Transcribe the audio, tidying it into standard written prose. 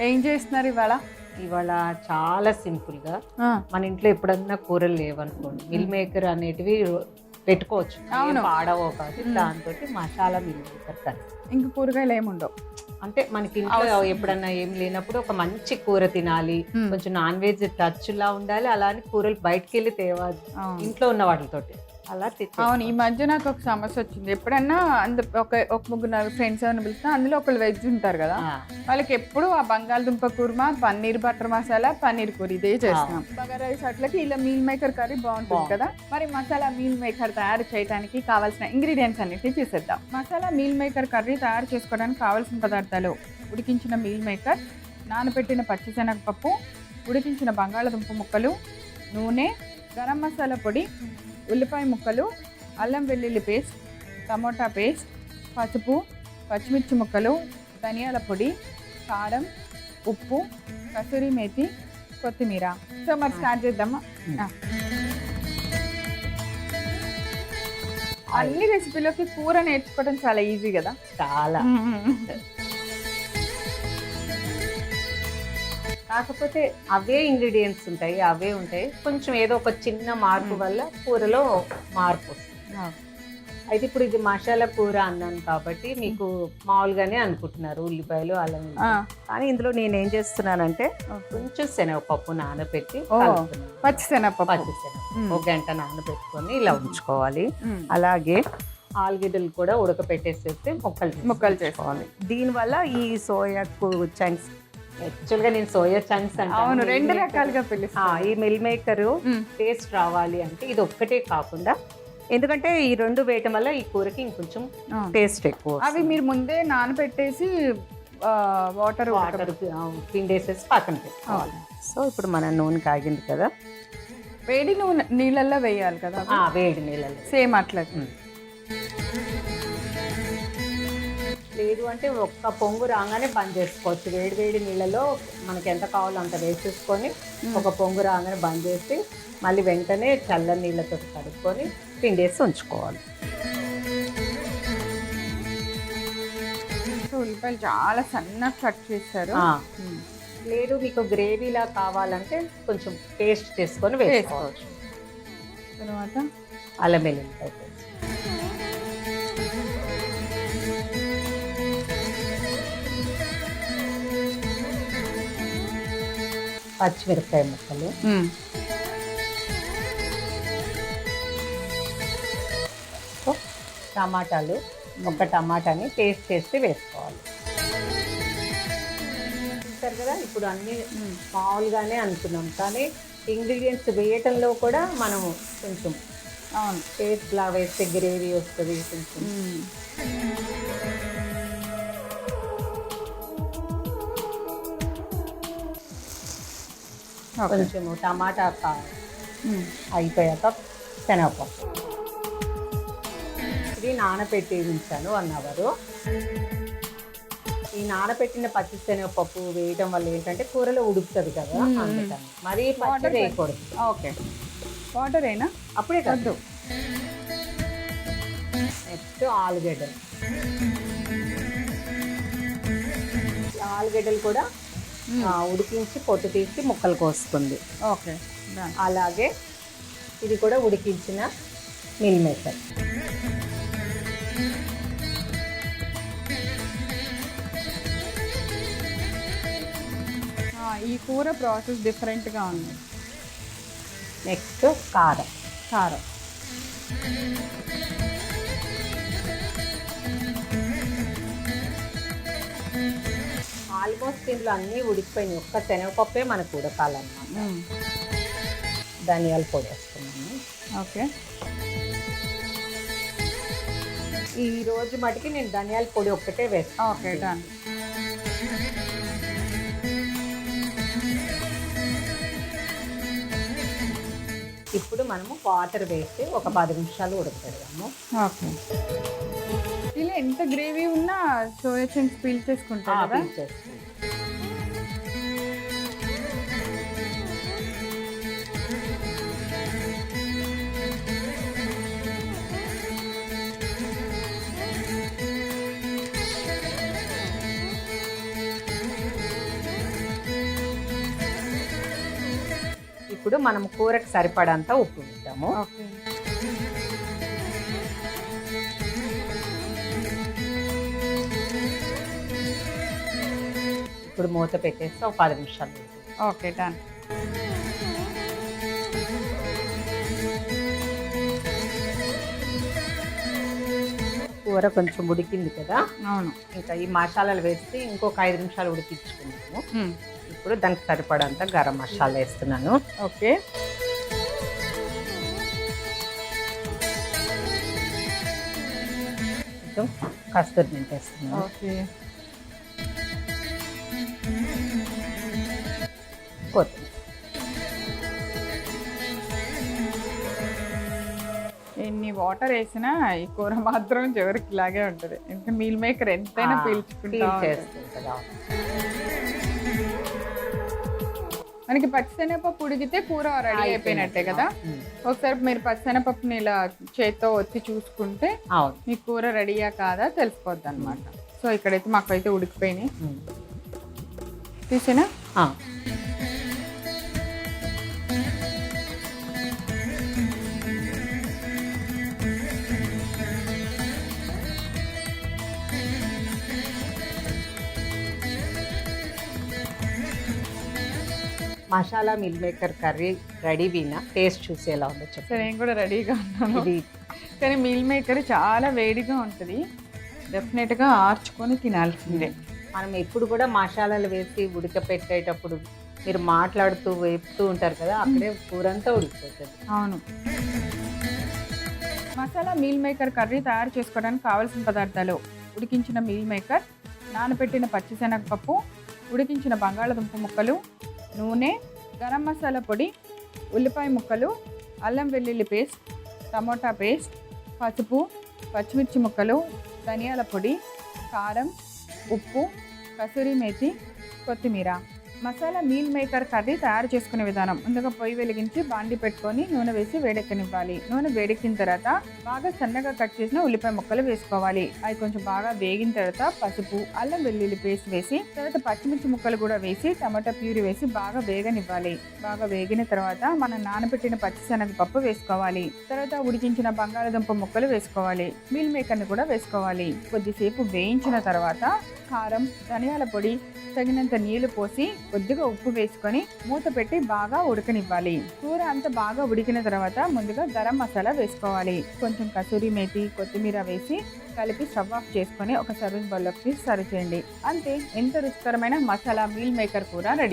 ఏం చేస్తున్నారు ఇవాళ? ఇవాళ చాలా సింపుల్గా ఆ, మన ఇంట్లో ఎప్పుడన్నా కూరలు లేవనుకోండి మిల్ మేకర్ అనేటివి పెట్టుకోవచ్చు. అవును. ఏం పాడవో కాదు. దాంతో మసాలా మిల్ మేకర్ కర్రీ. ఇంక కూరగాయలు ఏముండవు. అంటే మనకి ఇంట్లో ఎప్పుడన్నా ఏం లేనప్పుడు ఒక మంచి కూర తినాలి, కొంచెం నాన్ వెజ్ టచ్ లా ఉండాలి, అలానే కూరలు బయటకు వెళ్ళి తేవాలి అవును. ఇంట్లో ఉన్న వాటితోటి అలా అవును, ఈ మధ్య నాకు ఒక సమస్య వచ్చింది. ఎప్పుడన్నా ఒక ముగ్గురు ఫ్రెండ్స్ ఏమైనా పిలిచినా అందులో ఒకళ్ళు వెజ్ ఉంటారు కదా, వాళ్ళకి ఎప్పుడు ఆ బంగాళదుంప కుర్మా, పన్నీర్ బటర్ మసాలా, పన్నీర్ కూర ఇదే చేస్తున్నాం. బగారా రైస్ అట్లకి ఇలా మీల్ మేకర్ కర్రీ బాగుంటుంది కదా. మరి మసాలా మీల్ మేకర్ తయారు చేయడానికి కావాల్సిన ఇంగ్రీడియంట్స్ అన్నిటిని చూసేద్దాం. మసాలా మీల్ మేకర్ కర్రీ తయారు చేసుకోవడానికి కావాల్సిన పదార్థాలు: ఉడికించిన మీల్ మేకర్, నానబెట్టిన పచ్చిశనగపప్పు, ఉడికించిన బంగాళదుంప ముక్కలు, నూనె, గరం మసాలా పొడి, ఉల్లిపాయ ముక్కలు, అల్లం వెల్లుల్లి పేస్ట్, టమోటా పేస్ట్, పసుపు, పచ్చిమిర్చి ముక్కలు, ధనియాల పొడి, కారం, ఉప్పు, కసూరి మేతి, కొత్తిమీర. సో మరి స్టార్ట్ చేద్దామా? అన్ని రెసిపీలోకి కూర నేర్చుకోవడం చాలా ఈజీ కదా. చాలా కాకపోతే అవే ఇంగ్రీడియంట్స్ ఉంటాయి, అవే ఉంటాయి, కొంచెం ఏదో ఒక చిన్న మార్పు వల్ల కూరలో మార్పు వస్తుంది. అయితే ఇప్పుడు ఇది మసాలా కూర అన్నాను కాబట్టి మీకు మామూలుగానే అనుకుంటున్నారు ఉల్లిపాయలు అల్లం, కానీ ఇందులో నేను ఏం చేస్తున్నానంటే కొంచెం శనగపప్పు నానబెట్టి పచ్చిశనగపప్పు ఒక గంట నానబెట్టుకొని ఇలా ఉంచుకోవాలి. అలాగే ఆలుగడ్డలు కూడా ఉడకపెట్టేసేస్తే ముక్కలు చేసుకోవాలి. దీనివల్ల ఈ సోయా చంక్స్, యాక్చువల్గా నేను సోయా చంక్స్ అంటే రెండు రకాలుగా పిలుస్తాను. ఈ మిల్ మేకర్ టేస్ట్ రావాలి అంటే ఇది ఒక్కటే కాకుండా, ఎందుకంటే ఈ రెండు వేయటం వల్ల ఈ కూరకి ఇంకొంచెం టేస్ట్ ఎక్కువ. అవి మీరు ముందే నానబెట్టేసి వాటర్ పిండేసేసి పక్కన పెట్టుకోవాలి. సో ఇప్పుడు మన నూనె కాగింది కదా, వేడి నూనె నీళ్ళల్లో వేయాలి కదా. వేడి నీళ్ళల్లో సేమ్ అట్లా. లేదు అంటే ఒక్క పొంగు రాగానే బంద్ చేసుకోవచ్చు. వేడి వేడి నీళ్ళలో మనకి ఎంత కావాలో అంత వేసేసుకొని ఒక పొంగు రాగానే బంద్ చేసి మళ్ళీ వెంటనే చల్ల నీళ్ళతో కడుక్కొని పిండేసి ఉంచుకోవాలి. ఉల్లిపాయలు చాలా సన్నగా కట్ చేస్తారు. లేదు మీకు గ్రేవీలా కావాలంటే కొంచెం పేస్ట్ చేసుకొని వేసుకోవచ్చు. తర్వాత అల్లం వెల్లుల్లిపాయ పేస్ట్, పచ్చిమిరపకాయ ముక్కలు, టమాటాలు, ఒక టమాటాని పేస్ట్ చేసి వేసుకోవాలి. చూస్తారు కదా, ఇప్పుడు అన్నీ మామూలుగానే అనుకున్నాం, కానీ ఇంగ్రీడియంట్స్ వేయటంలో కూడా మనం కొంచెం పేస్ట్ లా వేస్తే గ్రేవీ వస్తుంది. కొంచెం కొంచెం టమాటా అయిపోయాక శనగపప్పు ఇది నానబెట్టి ఉంచాను 1 అవర్. ఈ నానబెట్టిన పచ్చి శనగపప్పు వేయడం వల్ల ఏంటంటే కూరలో ఉడుకుతుంది కదా, అందుకని మరీ పచ్చి వేయకూడదు. ఓకే, వాటర్ అయినా అప్పుడే కాదు. నెక్స్ట్ ఆలుగడ్డలు. ఆలుగడ్డలు కూడా ఉడికించి పొట్టు తీసి ముక్కలు కోసుకుంది. ఓకే, అలాగే ఇది కూడా ఉడికించిన మిల్ మేకర్. ఈ కూర ప్రాసెస్ డిఫరెంట్గా ఉంది. నెక్స్ట్ కారం. ఆల్మోస్ట్ ఇందులో అన్నీ ఉడికిపోయినాయి, ఒక్క శనగపప్పే మనకు ఉడకాలన్నమాట. ధనియాల పొడి వేస్తున్నాను. ఓకే, ఈ రోజు మటుకి నేను ధనియాల పొడి ఒక్కటే వేస్తాను. Okay, done. ఇప్పుడు మనము వాటర్ వేసి ఒక 10 నిమిషాలు ఉడకపెడదాము. ఓకే, ఇలా ఎంత గ్రేవీ ఉన్నా సోయా చంక్స్ పీల్ చేసుకుంటాం కదా. ఇప్పుడు మనం కూరకు సరిపడంత ఉప్పు వేద్దాము. ఓకే. ఇప్పుడు మూత పెట్టేస్తే ఒక 10 నిమిషాలు ఉడుకుతుంది. Okay, done. కూర కొంచెం ఉడికింది కదా, అవును. ఇంకా ఈ మసాలాలు వేస్తే ఇంకొక 5 నిమిషాలు ఉడికించుకున్నాము. మ్మ్. ఇప్పుడు దానికి సరిపడంత గరం మసాలా వేస్తున్నాను. ఓకే. కొంచెం కస్తూరి మెంతి వేస్తున్నాను. ఓకే. కొత్తిమీర. ఎన్ని వాటర్ వేసినా ఈ కూర మాత్రం చివరికి ఇలాగే ఉంటుంది. ఇంకా మీల్ మేకర్ ఎంతైనా పీల్చుకుంటా పీల్ ఉంటుంది. చేస్తుంది కదా. మనకి పచ్చిశనగపప్పు ఉడికితే కూర రెడీ అయిపోయినట్టే కదా. ఒకసారి మీరు పచ్చిశనగపప్పుని ఇలా చేత్తో ఒత్తి చూసుకుంటే అవును, మీ కూర రెడీయా కాదా తెలిసిపోద్ది అనమాట. సో ఇక్కడైతే మాకైతే ఉడికిపోయినాయి. తీసేనా? Masala meal maker curry ready వినా టేస్ట్ చూసి ఎలా ఉందో సరే, చెప్పండి. నేను కూడా రెడీగా ఉన్నాను. ఇది కానీ మీల్ మేకర్ చాలా వేడిగా ఉంటుంది, డెఫినెట్గా ఆర్చుకొని తినాల్సిందే. మనం ఎప్పుడు కూడా మసాలాలు వేసి ఉడకపెట్టేటప్పుడు మీరు మాట్లాడుతూ వేపుతూ ఉంటారు కదా, అక్కడే కూర అంతా ఉడికిపోతుంది. అవును. మసాలా మీల్ మేకర్ కర్రీ తయారు చేసుకోవడానికి కావాల్సిన పదార్థాలు: ఉడికించిన మీల్ మేకర్, నానబెట్టిన పచ్చిశనగపప్పు, ఉడికించిన బంగాళదుంప ముక్కలు, నూనె, గరం మసాలా పొడి, ఉల్లిపాయ ముక్కలు, అల్లం వెల్లుల్లి పేస్ట్, టమోటా పేస్ట్, పసుపు, పచ్చిమిర్చి ముక్కలు, ధనియాల పొడి, కారం, ఉప్పు, కసూరి మేతి, కొత్తిమీర. మసాలా మీల్ మేకర్ కర్రీ తయారు చేసుకునే విధానం: ముందుగా పొయ్యి వెలిగించి బాండి పెట్టుకొని నూనె వేసి వేడెక్కనివ్వాలి. నూనె వేడెక్కిన తర్వాత బాగా సన్నగా కట్ చేసిన ఉల్లిపాయ ముక్కలు వేసుకోవాలి. అవి కొంచెం బాగా వేగిన తర్వాత పసుపు, అల్లం వెల్లుల్లి పేస్ట్ వేసి, తర్వాత పచ్చిమిర్చి ముక్కలు కూడా వేసి, టమాటా ప్యూరీ వేసి బాగా వేగనివ్వాలి. బాగా వేగిన తర్వాత మనం నానబెట్టిన పచ్చిశనగపప్పు వేసుకోవాలి. తర్వాత ఉడికించిన బంగాళదుంప ముక్కలు వేసుకోవాలి. మీల్ మేకర్ని కూడా వేసుకోవాలి. కొద్దిసేపు వేయించిన తర్వాత కారం, ధనియాల పొడి, తగినంత నీళ్లు పోసి కొద్దిగా ఉప్పు వేసుకొని మూత పెట్టి బాగా ఉడకనివ్వాలి. కూర అంతా బాగా ఉడికిన తర్వాత ముందుగా గరం మసాలా వేసుకోవాలి. కొంచెం కసూరి మేతి, కొత్తిమీర వేసి కలిపి స్టవ్ ఆఫ్ చేసుకొని ఒక సర్వింగ్ బౌల్లోకి సర్వ్ చేయండి. అంతే, ఎంత రుచికరమైన మసాలా మీల్ మేకర్ కూర రెడీ.